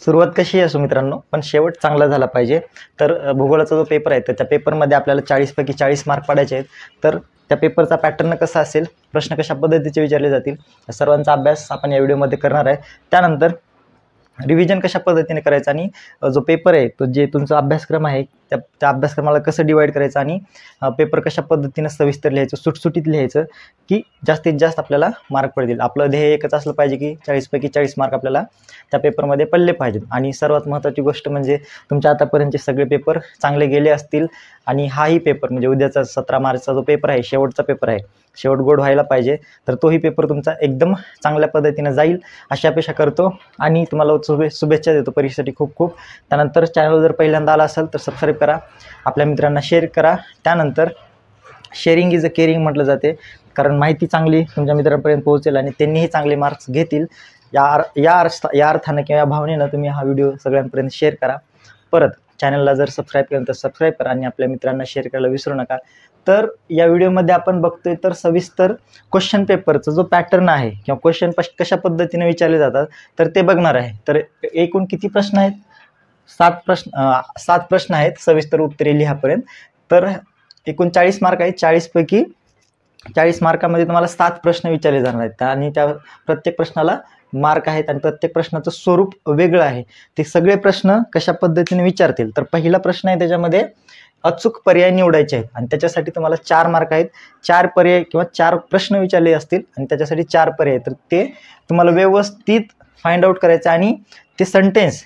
सुरुवात कशी असो मित्रांनो, पण शेवट चांगला झाला पाहिजे। तर भूगोलाचा जो पेपर आहे तर त्या पेपरमध्ये आपल्याला 40 पैकी 40 मार्क पाडायचे आहेत। तर त्या पेपरचा पॅटर्न कसा असेल, प्रश्न कशा पद्धतीचे विचारले जातील, सर्वांचा अभ्यास आपण या व्हिडिओमध्ये करणार आहे। त्यानंतर रिव्हिजन कशा पद्धतीने करायचं आणि जो पेपर आहे तो जे तुमचा अभ्यासक्रम आहे त्या अभ्यासक्रमाला कसं डिवाइड करायचं आणि पेपर कशा पद्धतीने सविस्तर लिहायचं, सुटसुटीत लिहायचं की जास्तीत जास्त आपल्याला मार्क पडतील। आपलं ध्येय एकच असलं पाहिजे की 40 पैकी 40 मार्क आपल्याला त्या पेपरमध्ये पडले पाहिजेत। आणि सर्वात महत्त्वाची गोष्ट म्हणजे तुमच्या आतापर्यंतचे सगळे पेपर चांगले गेले असतील आणि हाही पेपर म्हणजे उद्याचा 17 मार्चचा जो पेपर आहे, शेवटचा पेपर आहे, शेवट गोड व्हायला पाहिजे। तर तोही पेपर तुमचा एकदम चांगल्या पद्धतीने जाईल अशी अपेक्षा करतो आणि तुम्हाला शुभेच्छा देतो परीक्षेसाठी खूप खूप। त्यानंतर चॅनल जर पहिल्यांदा आला असेल तर सबस्क्राईब करा, आपल्या मित्रांना शेअर करा। त्यानंतर शेअरिंग इज अ केअरिंग म्हटलं जाते, कारण माहिती चांगली तुमच्या मित्रांपर्यंत पोहोचेल आणि त्यांनीही चांगले मार्क्स घेतील या अर्थानं किंवा या भावनेनं तुम्ही हा व्हिडिओ सगळ्यांपर्यंत शेअर करा। परत चॅनलला जर सबस्क्राईब केलं तर सबस्क्राईब करा आणि आपल्या मित्रांना शेअर करायला विसरू नका। तर या व्हिडिओमध्ये आपण बघतोय तर सविस्तर क्वेश्चन पेपरचा जो पॅटर्न आहे किंवा क्वेश्चन कशा पद्धतीने विचारले जातात तर ते बघणार आहे। तर एकूण किती प्रश्न आहेत? 7 प्रश्न आहेत, सविस्तर उत्तरे लिहापर्यंत। तर एकूण 40 मार्क आहेत। 40 पैकी 40 मार्कामध्ये तुम्हाला 7 प्रश्न विचारले जाणार आहेत आणि त्या प्रत्येक प्रश्नाला मार्क आहेत आणि प्रत्येक प्रश्नाचं स्वरूप वेगळं आहे। ते सगळे प्रश्न कशा पद्धतीने विचारतील तर पहिला प्रश्न आहे त्याच्यामध्ये अचूक पर्याय निवडायचे आहेत आणि त्याच्यासाठी तुम्हाला 4 मार्क आहेत। 4 पर्याय किंवा 4 प्रश्न विचारले असतील आणि त्याच्यासाठी 4 पर्याय, तर ते तुम्हाला व्यवस्थित फाइंड आउट करायचं आणि ते सेंटेन्स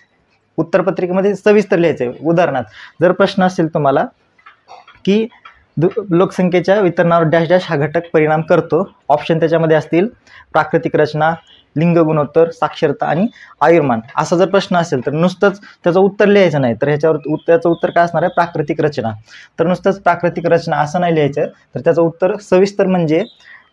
उत्तरपत्रिकेमध्ये सविस्तर लिहायचे। उदाहरणार्थ जर प्रश्न असेल तुम्हाला की लोकसंख्येच्या वितरणावर डॅश डॅश हा घटक परिणाम करतो, ऑप्शन त्याच्यामध्ये असतील प्राकृतिक रचना, लिंग गुणोत्तर, साक्षरता आणि आयुर्मान, असा जर प्रश्न असेल तर नुसतंच त्याचं उत्तर लिहायचं नाही, तर ह्याच्यावर त्याचं उत्तर काय असणार आहे? प्राकृतिक रचना। तर नुसतंच प्राकृतिक रचना असं नाही लिहायचं, तर त्याचं उत्तर सविस्तर म्हणजे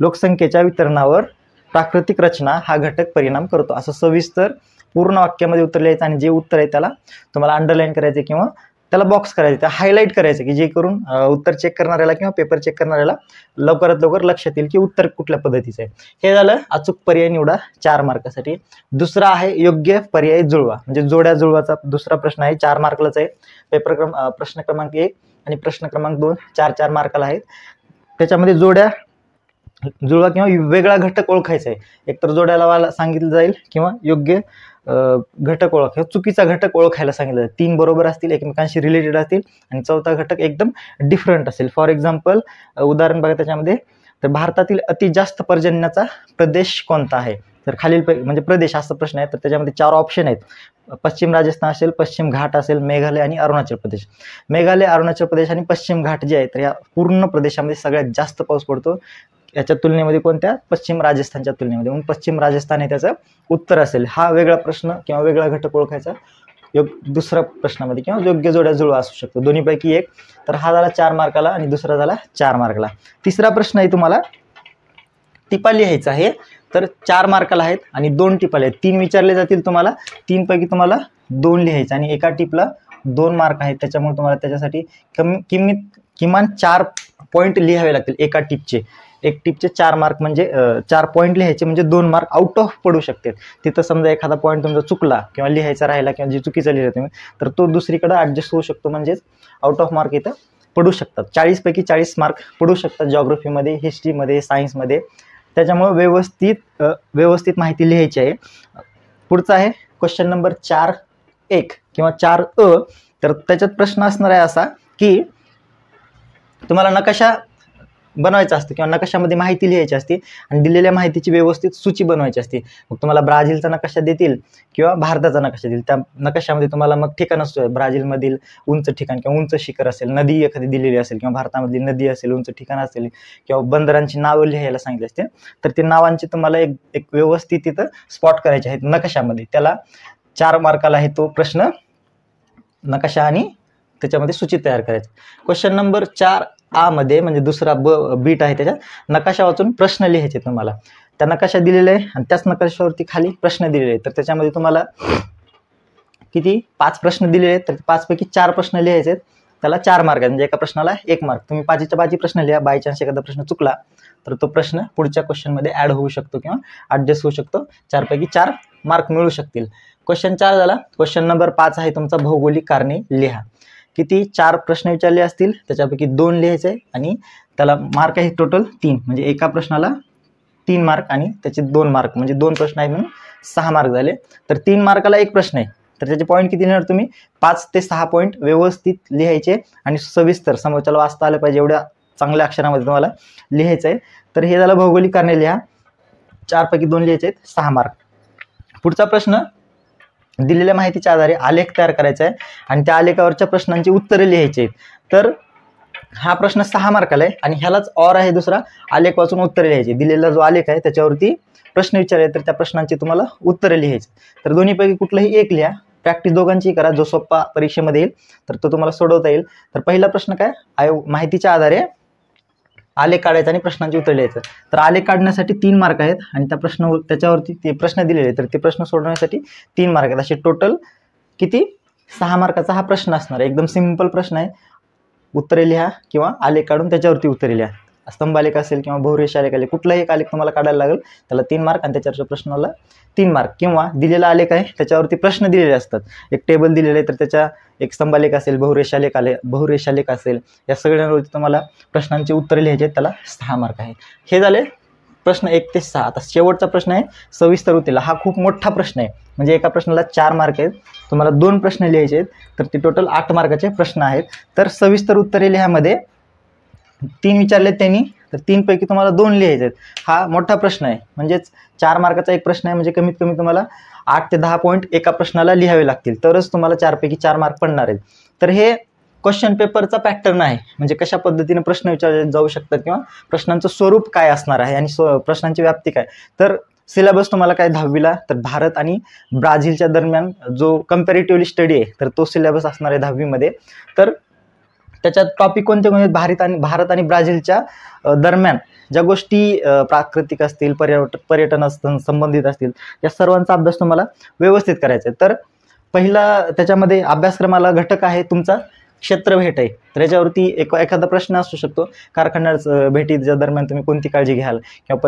लोकसंख्येच्या वितरणावर प्राकृतिक रचना हा घटक परिणाम करतो, असं सविस्तर पूर्ण वाक्यामध्ये उत्तर लिहायचं आणि जे उत्तर आहे त्याला तुम्हाला अंडरलाईन करायचे किंवा त्याला बॉक्स करायचे, त्या हायलाईट करायचं की जे करून उत्तर चेक करणाऱ्याला किंवा पेपर चेक करणाऱ्याला लवकरात लवकर लक्षात येईल की उत्तर कुठल्या पद्धतीचं आहे। हे झालं अचूक पर्याय निवडा 4 मार्कासाठी। दुसरा आहे योग्य पर्याय जुळवा, म्हणजे जोड्या जुळवाचा दुसरा प्रश्न आहे, 4 मार्कालाच आहे। प्रश्न क्रमांक 1 आणि प्रश्न क्रमांक 2 4 मार्काला आहेत। त्याच्यामध्ये जोड्या जुळवा किंवा वेगळा घटक ओळखायचा आहे। एकतर जोड्याला सांगितलं जाईल किंवा योग्य घटक ओळख, चुकीचा घटक ओळखायला सांगितलं जाईल। 3 बरोबर असतील, एकमेकांशी रिलेटेड असतील आणि चौथा घटक एकदम डिफरंट असेल। फॉर एक्झाम्पल उदाहरण बघा त्याच्यामध्ये, तर भारतातील अति जास्त पर्जन्याचा प्रदेश कोणता आहे? तर खालील म्हणजे प्रदेश असा प्रश्न आहे, तर त्याच्यामध्ये 4 ऑप्शन आहेत। पश्चिम राजस्थान असेल, पश्चिम घाट असेल, मेघालय आणि अरुणाचल प्रदेश। मेघालय, अरुणाचल प्रदेश आणि पश्चिम घाट जे आहे तर या पूर्ण प्रदेशामध्ये सगळ्यात जास्त पाऊस पडतो। याच्या तुलनेमध्ये कोणत्या? पश्चिम राजस्थानच्या तुलनेमध्ये, म्हणून पश्चिम राजस्थान हे त्याचं उत्तर असेल। हा वेगळा प्रश्न किंवा वेगळा घटक ओळखायचा दुसरा प्रश्नामध्ये किंवा योग्य जोड्या जुळवा असू शकतो, दोन्हीपैकी एक। तर हा झाला 4 मार्काला आणि दुसरा झाला 4 मार्काला। तिसरा प्रश्न आहे तुम्हाला टिपा लिहायचा आहे, तर 4 मार्काला आहेत आणि 2 टिपाले आहेत। 3 विचारले जातील तुम्हाला, 3 पैकी तुम्हाला 2 लिहायचं आणि एका टिपला 2 मार्क आहेत, त्याच्यामुळे तुम्हाला त्याच्यासाठी किमान 4 पॉईंट लिहावे लागतील एका टिपचे। एक टिपचे 4 मार्क म्हणजे 4 पॉईंट लिहायचे म्हणजे 2 मार्क आउट ऑफ पडू शकतात। तिथं समजा एखादा पॉईंट तुमचा चुकला किंवा लिहायचा राहिला किंवा जे चुकीचं लिहिलं तुम्ही तर तो दुसरीकडे ॲडजस्ट होऊ शकतो, म्हणजेच आउट ऑफ मार्क इथं पडू शकतात। 40 पैकी 40 मार्क पडू शकतात जॉग्रफीमध्ये, हिस्ट्रीमध्ये, सायन्समध्ये। त्याच्यामुळे व्यवस्थित माहिती लिहायची आहे। पुढचा आहे क्वेश्चन नंबर 4.1 किंवा 4अ। तर त्याच्यात प्रश्न असणार आहे असा की तुम्हाला नकाशा बनवायचा असतो किंवा नकाशामध्ये माहिती लिहायची असते आणि दिलेल्या माहितीची व्यवस्थित सूची बनवायची असते। मग तुम्हाला ब्राझीलचा नकाशा देतील किंवा भारताचा नकाशा देतील, त्या नकाशामध्ये तुम्हाला मग ठिकाण असतो, ब्राझीलमधील उंच ठिकाण किंवा उंच शिखर असेल, नदी एखादी दिलेली असेल किंवा भारतामधली नदी असेल, उंच ठिकाण असेल किंवा बंदरांची नावं लिहायला सांगितली असते, तर ते नावांची तुम्हाला एक व्यवस्थित तिथं स्पॉट करायचे आहेत नकाशामध्ये। त्याला 4 मार्काला आहे तो प्रश्न, नकाशा आणि त्याच्यामध्ये सूची तयार करायची। क्वेश्चन नंबर 4A मध्ये म्हणजे दुसरा बीट आहे, त्याच्यात नकाशा वाचून प्रश्न लिहायचे तुम्हाला। त्या नकाशा दिलेला आहे आणि त्याच नकाशावरती खाली प्रश्न दिलेले आहेत, तर त्याच्यामध्ये तुम्हाला किती 5 प्रश्न दिलेले आहेत, तर 5 पैकी 4 प्रश्न लिहायचे आहेत, त्याला 4 मार्क आहेत, म्हणजे एका प्रश्नाला 1 मार्क। तुम्ही 5च्या 5 प्रश्न लिहा, बाय चान्स एखादा प्रश्न चुकला तर तो प्रश्न पुढच्या क्वेश्चनमध्ये ॲड होऊ शकतो किंवा ॲडजस्ट होऊ शकतो, 4 पैकी 4 मार्क मिळू शकतील। क्वेश्चन 4 झाला. क्वेश्चन नंबर 5 आहे तुमचा भौगोलिक कारणे लिहा. किती 4 प्रश्न विचारले असतील, त्याच्यापैकी 2 लिहायचे आणि त्याला मार्क आहे टोटल 3, म्हणजे एका प्रश्नाला 3 मार्क आणि त्याचे 2 मार्क, म्हणजे 2 प्रश्न आहेत म्हणून 6 मार्क झाले. तर 3 मार्काला एक प्रश्न आहे, तर त्याचे पॉईंट किती लिहिणार तुम्ही? 5 ते 6 पॉईंट व्यवस्थित लिहायचे आणि सविस्तर समोरच्याला वाचता आलं पाहिजे एवढ्या चांगल्या अक्षरामध्ये तुम्हाला लिहायचं आहे. तर हे झालं भौगोलिक कारणे लिहा. 4 पैकी 2 लिहायचे आहेत, 6 मार्क. पुढचा प्रश्न, दिलेल्या माहितीच्या आधारे आलेख तयार करायचा आहे आणि त्या आलेखावरच्या प्रश्नांची उत्तरे लिहायची आहेत. तर हा प्रश्न 6 मार्काला आहे आणि ह्यालाच और आहे दुसरा, आलेख वाचून उत्तरे लिहायची. दिलेला जो आलेख आहे त्याच्यावरती प्रश्न विचारले तर त्या प्रश्नांची तुम्हाला उत्तरे लिहायची. तर दोन्हीपैकी कुठलंही एक लिहा. प्रॅक्टिस दोघांची करा, जो सोप्पा परीक्षेमध्ये येईल तर तो तुम्हाला सोडवता येईल. तर पहिला प्रश्न काय, माहितीच्या आधारे आलेख काढायचा आणि प्रश्नांची उत्तर लिहायचं. तर आलेख काढण्यासाठी 3 मार्क आहेत आणि त्याच्यावरती ते प्रश्न दिलेले, तर ते प्रश्न सोडवण्यासाठी 3 मार्क आहेत. असे टोटल किती 6 मार्काचा हा प्रश्न असणार आहे. एकदम सिंपल प्रश्न आहे. उत्तरे लिहा किंवा आलेख काढून त्याच्यावरती उत्तरे लिहा. स्तंभालेख असेल किंवा बहुरेषा आलेख आलेख, कुठलाही एक आलेख तुम्हाला काढायला लागेल, त्याला 3 मार्क आणि त्याच्यावरच्या प्रश्नाला 3 मार्क. किंवा दिलेला आलेख आहे त्याच्यावरती प्रश्न दिलेले असतात, एक टेबल दिलेलं आहे तर त्याच्या एक स्तंभालेख असेल, बहुरेषालेख असेल, या सगळ्यांवरती तुम्हाला प्रश्नांची उत्तरे लिहायची आहेत, त्याला 6 मार्क आहे. हे झाले प्रश्न 1 ते 6. आता शेवटचा प्रश्न आहे सविस्तर उत्तरे. हा खूप मोठा प्रश्न आहे, म्हणजे एका प्रश्नाला 4 मार्क आहेत, तुम्हाला 2 प्रश्न लिहायचे आहेत, तर ते टोटल 8 मार्काचे प्रश्न आहेत. तर सविस्तर उत्तरे लिहामध्ये 3 विचारलेत त्यांनी, तर 3 पैकी तुम्हाला 2 लिहायचे आहेत. हा मोठा प्रश्न आहे, म्हणजेच 4 मार्काचा एक प्रश्न आहे, म्हणजे कमीत कमी तुम्हाला 8 ते 10 पॉईंट एका प्रश्नाला लिहावे लागतील, तरच तुम्हाला 4 पैकी 4 मार्क पडणार आहेत. तर हे क्वेश्चन पेपरचा पॅटर्न आहे, म्हणजे कशा पद्धतीने प्रश्न विचारले जाऊ शकतात किंवा प्रश्नांचं स्वरूप काय असणार आहे आणि प्रश्नांची व्याप्ती काय. तर सिलेबस तुम्हाला काय 10वीला, तर भारत आणि ब्राझीलच्या दरम्यान जो कंपॅरेटिव्हली स्टडी आहे, तर तो सिलेबस असणार आहे 10वीमध्ये. तर त्याच्यात टॉपिक कोणते कोणते, भारत आणि ब्राझीलच्या दरम्यान ज्या गोष्टी प्राकृतिक असतील, पर्यटन संबंधित असतील, या सर्वांचा अभ्यास तुम्हाला व्यवस्थित करायचा आहे. तर पहिला त्याच्यामध्ये अभ्यासक्रमाला घटक आहे तुमचा क्षेत्र भेट आहे. तर याच्यावरती एखादा प्रश्न असू शकतो, कारखान्यात भेटीच्या दरम्यान तुम्ही कोणती काळजी घ्याल, किंवा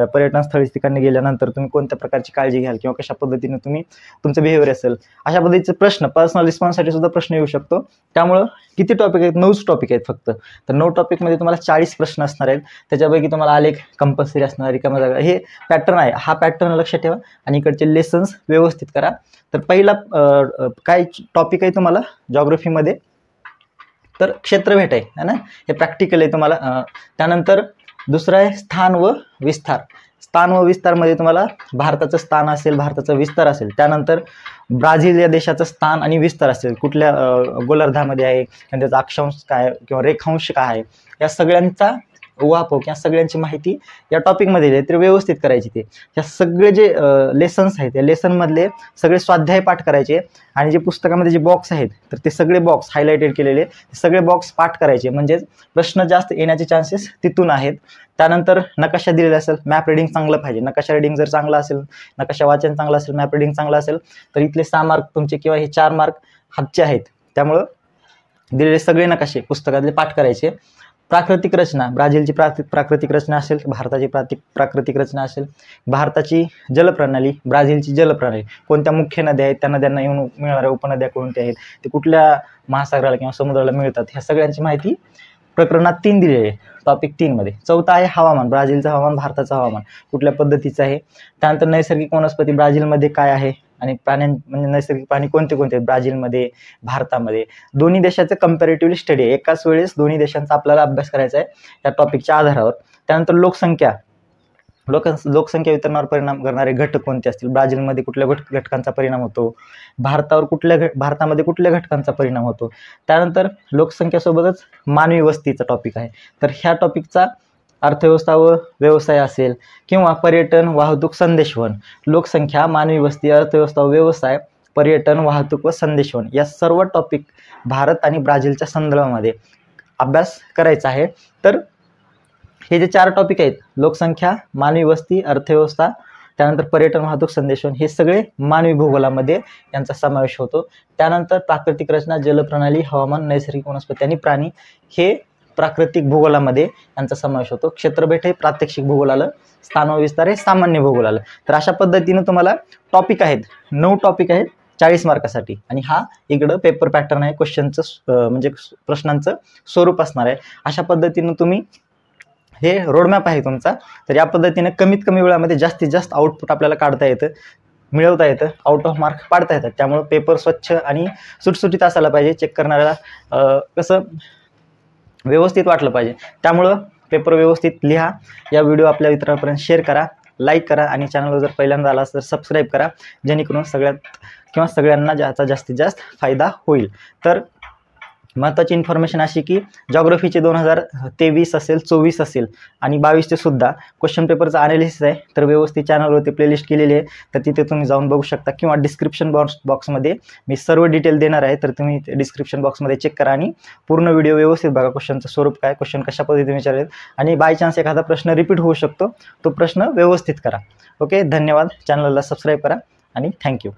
पर्यटन स्थळी ठिकाणी गेल्यानंतर तुम्ही कोणत्या प्रकारची काळजी घ्याल, किंवा कशा पद्धतीने तुम्ही तुमचं बिहेवियर असेल, अशा पद्धतीचे प्रश्न पर्सनल रिस्पॉन्ससाठी सुद्धा प्रश्न येऊ शकतो. त्यामुळं किती टॉपिक आहेत, 9 टॉपिक आहेत फक्त. तर 9 टॉपिकमध्ये तुम्हाला 40 प्रश्न असणार आहेत. त्याच्यापैकी तुम्हाला आलेख कंपल्सरी असणार, रिकामा जागा, हे पॅटर्न आहे. हा पॅटर्न लक्षात ठेवा आणि इकडचे लेसन्स व्यवस्थित करा. तर पहिला काय टॉपिक आहे तुम्हाला जॉग्रफीमध्ये, तर क्षेत्र भेट आहे ना, हे प्रॅक्टिकल आहे तुम्हाला. त्यानंतर दुसरं आहे स्थान व विस्तार. स्थान व विस्तारमध्ये तुम्हाला भारताचं स्थान असेल, भारताचा विस्तार असेल. त्यानंतर ब्राझील या देशाचं स्थान आणि विस्तार असेल, कुठल्या गोलार्धामध्ये आहे आणि त्याचा अक्षांश काय किंवा रेखांश काय आहे, या सगळ्यांचा उहापोह किंवा सगळ्यांची माहिती या टॉपिकमध्ये आहे, तर व्यवस्थित करायची. ते ह्या सगळे जे लेसन्स आहेत, या लेसनमधले सगळे स्वाध्याय पाठ करायचे आणि जे पुस्तकामध्ये जे बॉक्स आहेत, तर ते सगळे बॉक्स हायलाइटेड केलेले सगळे बॉक्स पाठ करायचे, म्हणजे प्रश्न जास्त येण्याचे चान्सेस तिथून आहेत. त्यानंतर नकाशा दिलेला असेल, मॅप रिडिंग चांगलं पाहिजे. नकाशा रिडिंग जर चांगला असेल, नकाशा वाचन चांगलं असेल, मॅप रिडिंग चांगलं असेल, तर इथले 6 मार्क तुमचे किंवा हे 4 मार्क हातचे आहेत. त्यामुळं दिलेले सगळे नकाशे पुस्तकातले पाठ करायचे. प्राकृतिक रचना, ब्राझीलची प्राकृतिक रचना असेल, भारताची प्राकृतिक रचना असेल, भारताची जलप्रणाली, ब्राझीलची जलप्रणाली, कोणत्या मुख्य नद्या आहेत, त्या नद्यांना येऊन मिळणाऱ्या उपनद्या कोणत्या आहेत, ते कुठल्या महासागराला किंवा समुद्राला मिळतात, ह्या सगळ्यांची माहिती प्रकरणात 3 दिलेली आहे, टॉपिक 3 मध्ये. चौथा आहे हवामान, ब्राझीलचं हवामान, भारताचं हवामान कुठल्या पद्धतीचं आहे. त्यानंतर नैसर्गिक वनस्पती ब्राझीलमध्ये काय आहे आणि म्हणजे नैसर्गिक प्राणी कोणते कोणते आहेत ब्राझीलमध्ये, भारतामध्ये. दोन्ही देशाचं कंपॅरेटिव्हली स्टडी आहे, एकाच वेळेस दोन्ही देशांचा आपल्याला अभ्यास करायचा आहे त्या टॉपिकच्या आधारावर. त्यानंतर लोकसंख्या वितरणावर परिणाम करणारे घटक कोणते असतील, ब्राझीलमध्ये कुठल्या घटकांचा परिणाम होतो, भारतामध्ये कुठल्या घटकांचा परिणाम होतो. त्यानंतर लोकसंख्येसोबतच मानवी वस्तीचा टॉपिक आहे, तर ह्या टॉपिकचा अर्थव्यवस्था व व्यवसाय असेल किंवा पर्यटन, वाहतूक, संदेशवहन. लोकसंख्या, मानवी वस्ती, अर्थव्यवस्था व व्यवसाय, पर्यटन, वाहतूक व संदेशवहन या सर्व टॉपिक भारत आणि ब्राझीलच्या संदर्भामध्ये अभ्यास करायचा आहे. तर हे जे 4 टॉपिक आहेत, लोकसंख्या, मानवी वस्ती, अर्थव्यवस्था, त्यानंतर पर्यटन, वाहतूक, संदेशवहन, हे सगळे मानवी भूगोलामध्ये यांचा समावेश होतो. त्यानंतर प्राकृतिक रचना, जलप्रणाली, हवामान, नैसर्गिक वनस्पती आणि प्राणी, हे प्राकृतिक भूगोलामध्ये यांचा समावेश होतो. क्षेत्रफळ हे प्रात्यक्षिक भूगोल आलं, स्थान व विस्तार हे सामान्य भूगोल आलं. तर अशा पद्धतीने तुम्हाला टॉपिक आहेत, 9 टॉपिक आहेत 40 मार्कासाठी. आणि हा इकडं पेपर पॅटर्न आहे, क्वेश्चनचं म्हणजे प्रश्नांचं स्वरूप असणार आहे. अशा पद्धतीनं तुम्ही हे रोडमॅप आहे तुमचा. तर या पद्धतीने कमीत कमी वेळामध्ये जास्तीत जास्त आउटपुट आपल्याला काढता येतं, मिळवता येतं, आउट ऑफ मार्क पाडता येतात. त्यामुळं पेपर स्वच्छ आणि सुटसुटीत असायला पाहिजे, चेक करणाऱ्याला कसं व्यवस्थित वाटलं पाहिजे. त्यामुळं पेपर व्यवस्थित लिहा. या व्हिडिओ आपल्या मित्रांपर्यंत शेअर करा, लाईक करा आणि चॅनलवर जर पहिल्यांदा आला तर सबस्क्राईब करा, जेणेकरून सगळ्यांना याचा जास्तीत जास्त फायदा होईल. तर महत्त्वाची इन्फॉर्मेशन अशी की जॉग्रफीचे 2023 असेल, 24 असेल आणि 22चे सुद्धा क्वेश्चन पेपरचा ॲनालिसिस आहे. तर व्यवस्थित चॅनलवरती प्लेलिस्ट केलेली आहे, तर तिथे तुम्ही जाऊन बघू शकता किंवा डिस्क्रिप्शन बॉक्समध्ये मी सर्व डिटेल देणार आहे. तर तुम्ही डिस्क्रिप्शन बॉक्समध्ये चेक करा आणि पूर्ण व्हिडिओ व्यवस्थित बघा. क्वेश्चनचं स्वरूप काय, क्वेश्चन कशा पद्धतीने विचारले आणि बाय चान्स एखादा प्रश्न रिपीट होऊ शकतो, तो प्रश्न व्यवस्थित करा. ओके, धन्यवाद. चॅनलला सबस्क्राईब करा आणि थँक्यू.